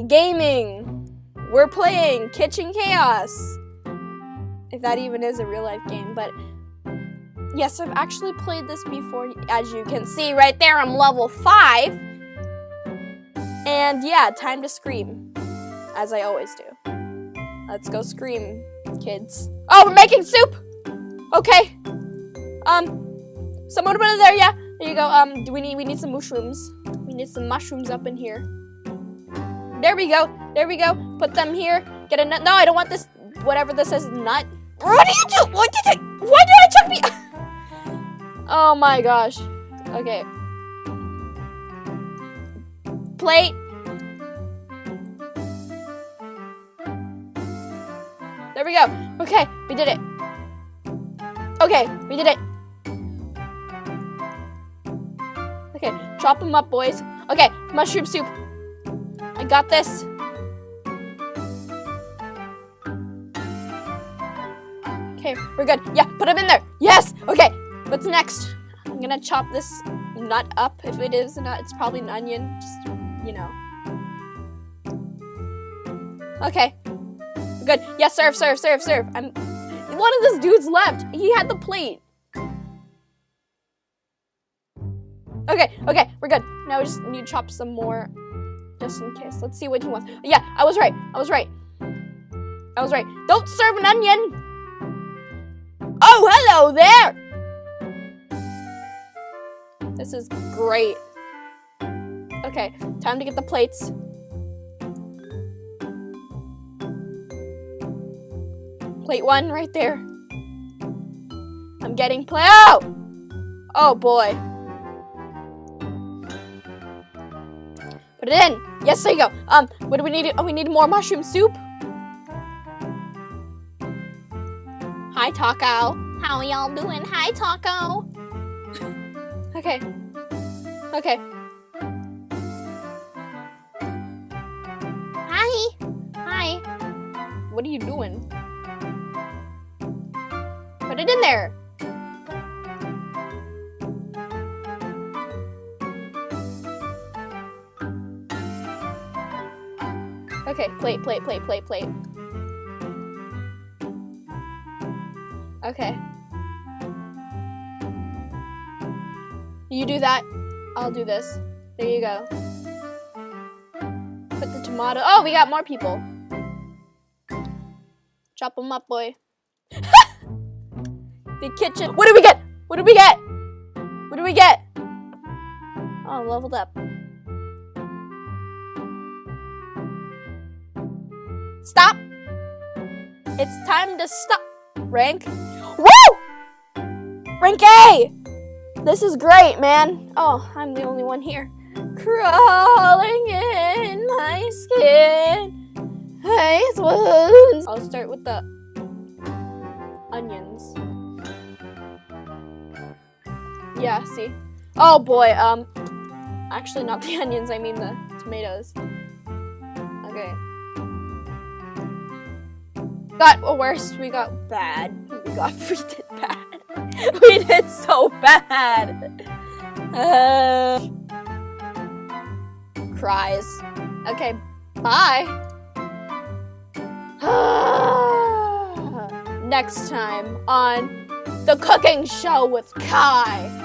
Gaming. We're playing Kitchen Chaos. If that even is a real life game, but yes, I've actually played this before. As you can see right there, I'm level 5. And yeah, time to scream, as I always do. Let's go scream, kids. Oh, we're making soup. Okay. Someone over there, yeah. There you go. We need some mushrooms. We need some mushrooms up in here. There we go. There we go. Put them here. Get a nut. No, I don't want this. Whatever this is, nut. What do you do? Why did I chuck me? Oh my gosh. Okay. Plate. There we go. Okay, we did it. Okay, we did it. Okay, chop them up, boys. Okay, mushroom soup. I got this. Okay, we're good. Yeah, put them in there. Yes. Okay, what's next? I'm gonna chop this nut up. If it is a nut, it's probably an onion. Just, you know. Okay, good. Yes, serve. One of those dudes left. He had the plate. Okay, we're good. Now we just need to chop some more, just in case. Let's see what he wants. Yeah, I was right. Don't serve an onion. Oh, hello there. This is great. Okay, time to get the plates. Plate 1 right there. I'm getting plate. Oh boy. Put it in. Yes, there you go. What do we need? Oh, we need more mushroom soup. Hi, Taco. How y'all doing? Hi, Taco. Okay. Hi. What are you doing? Put it in there. Okay, plate. Okay. You do that. I'll do this. There you go. Put the tomato. Oh, we got more people. Chop them up, boy. The kitchen. What do we get? Oh, leveled up. Stop. It's time to stop. Rank. Woo! Rank A! This is great, man. Oh, I'm the only one here. Crawling in my skin. Ice wounds. I'll start with the onions. Yeah, see? Oh boy, actually not the onions, I mean the tomatoes. Okay. Got worse, we got bad. We did bad. We did so bad. Cries. Okay, bye. Next time on The Cooking Show with Kai.